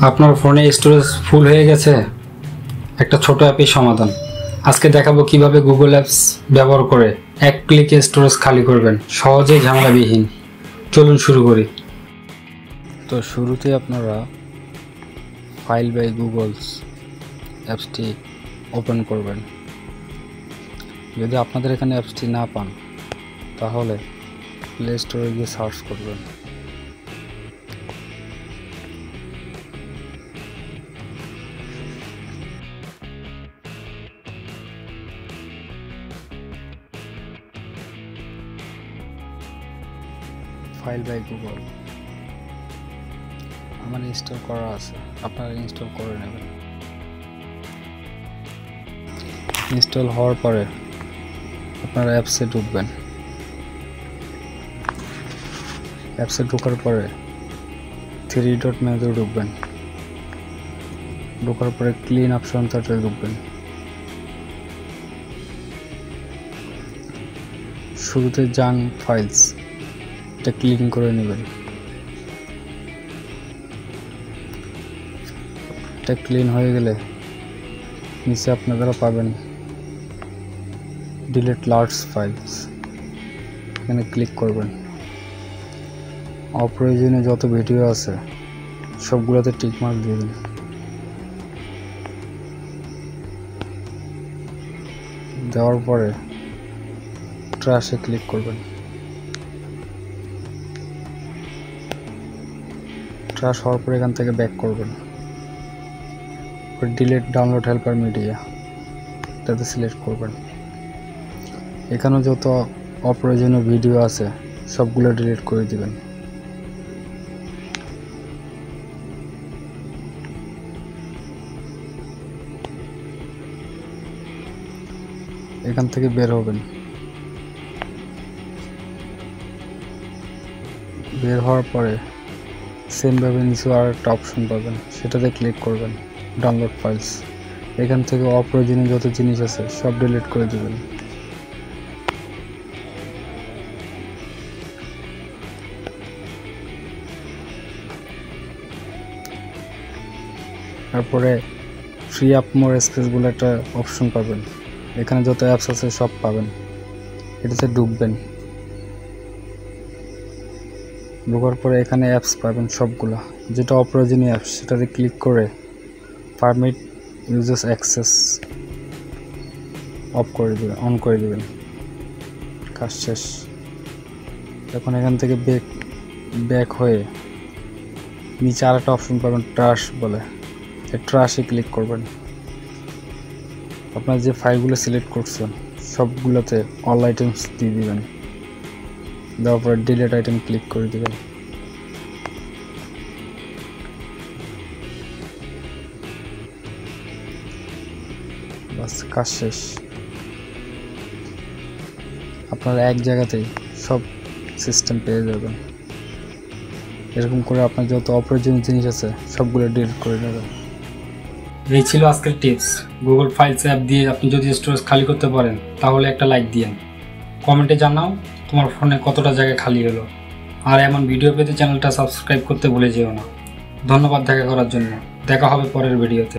আপনার ফোনে storage full হয়ে গেছে, একটা ছোট অ্যাপের সমাধান। আজকে দেখাবো কিভাবে গুগল অ্যাপস ব্যবহার করে এক ক্লিকে স্টোরেজ খালি করবেন, সহজে ঝামেলাবিহীন। চলুন শুরু করি। তো শুরুতে আপনারা ফাইল বাই গুগলস অ্যাপসটি ওপেন করবেন। যদি আপনাদের এখানে অ্যাপসটি না পান তাহলে প্লে স্টোরে গিয়ে সার্চ করবেন। ফাইল বাই গুগল আমার ইনস্টল করা আছে, আপনারা ইনস্টল করে নেবেন। ইনস্টল হওয়ার পরে আপনারা অ্যাপসে ঢুকবেন। অ্যাপসে ঢোকার পরে থ্রি ডট মেনুতে ঢুকবেন। ঢোকার পরে ক্লিন অপশনটাতে ঢুকবেন। শুরুতে জাঙ্ক ফাইলস এটা ক্লিন করে নেবেন। এটা ক্লিন হয়ে গেলে নিচে আপনারা পাবেন ডিলিট লার্জ ফাইলস, এখানে ক্লিক করবেন। অপ্রয়োজনীয় যত ভিডিও আছে সবগুলোতে টিকমার্ক দিয়ে দিন। দেওয়ার পরে ট্র্যাশে ক্লিক করবেন। ট্র্যাশ হওয়ার পরে এখান থেকে ব্যাক করবেন। ডিলিট ডাউনলোড হেল্পার মিডিয়া এটাতে সিলেক্ট করবেন। এখানে যত অপ্রয়োজনীয় ভিডিও আছে সবগুলো ডিলিট করে দিবেন। এখান থেকে বের হবেন। বের হওয়ার পরে সেমভাবে নিচে আর একটা অপশন পাবেন, সেটাতে ক্লিক করবেন। ডাউনলোড ফাইলস, এখান থেকে অপ্রয়োজনীয় যত জিনিস আছে সব ডিলিট করে দিবেন। তারপরে ফ্রি আপ মোর স্পেস বলে একটা অপশন পাবেন, এখানে যত অ্যাপস আছে সব পাবেন। এটাতে ঢুকবেন। ঢোকার পরে এখানে অ্যাপস পাবেন সবগুলো, যেটা অপ্রয়োজনীয় অ্যাপস সেটাতে ক্লিক করে পারমিট ইউজার্স অ্যাক্সেস অফ করে দেবেন, অন করে দেবেন। কাজ শেষ। এখন এখান থেকে ব্যাক হয়ে নিচে আর একটা অপশন পাবেন ট্র্যাশ বলে, এই ট্র্যাশে ক্লিক করবেন। আপনার যে ফাইলগুলো সিলেক্ট করছেন সবগুলোতে অল আইটেমস দিয়ে দিবেন। দেওয়ার পরে ডিলিট আইটেম ক্লিক করে দিবেন। বাস, কাজ শেষ। আপনারা এক জায়গাতেই সব সিস্টেম পেয়ে যাবেন। এরকম করে আপনার যত অপ্রয়োজনীয় জিনিস আছে সবগুলো ডিলিট করে নেবেন। এই ছিল আজকের টিপস। গুগল ফাইলস অ্যাপ দিয়ে আপনি যদি স্টোরেজ খালি করতে পারেন তাহলে একটা লাইক দিন। কমেন্টে জানাও তোমার ফোনে কতটা জায়গা খালি হলো। আর এমন ভিডিও পেতে চ্যানেলটা সাবস্ক্রাইব করতে ভুলে যেও না। ধন্যবাদ দেখা করার জন্য। দেখা হবে পরের ভিডিওতে।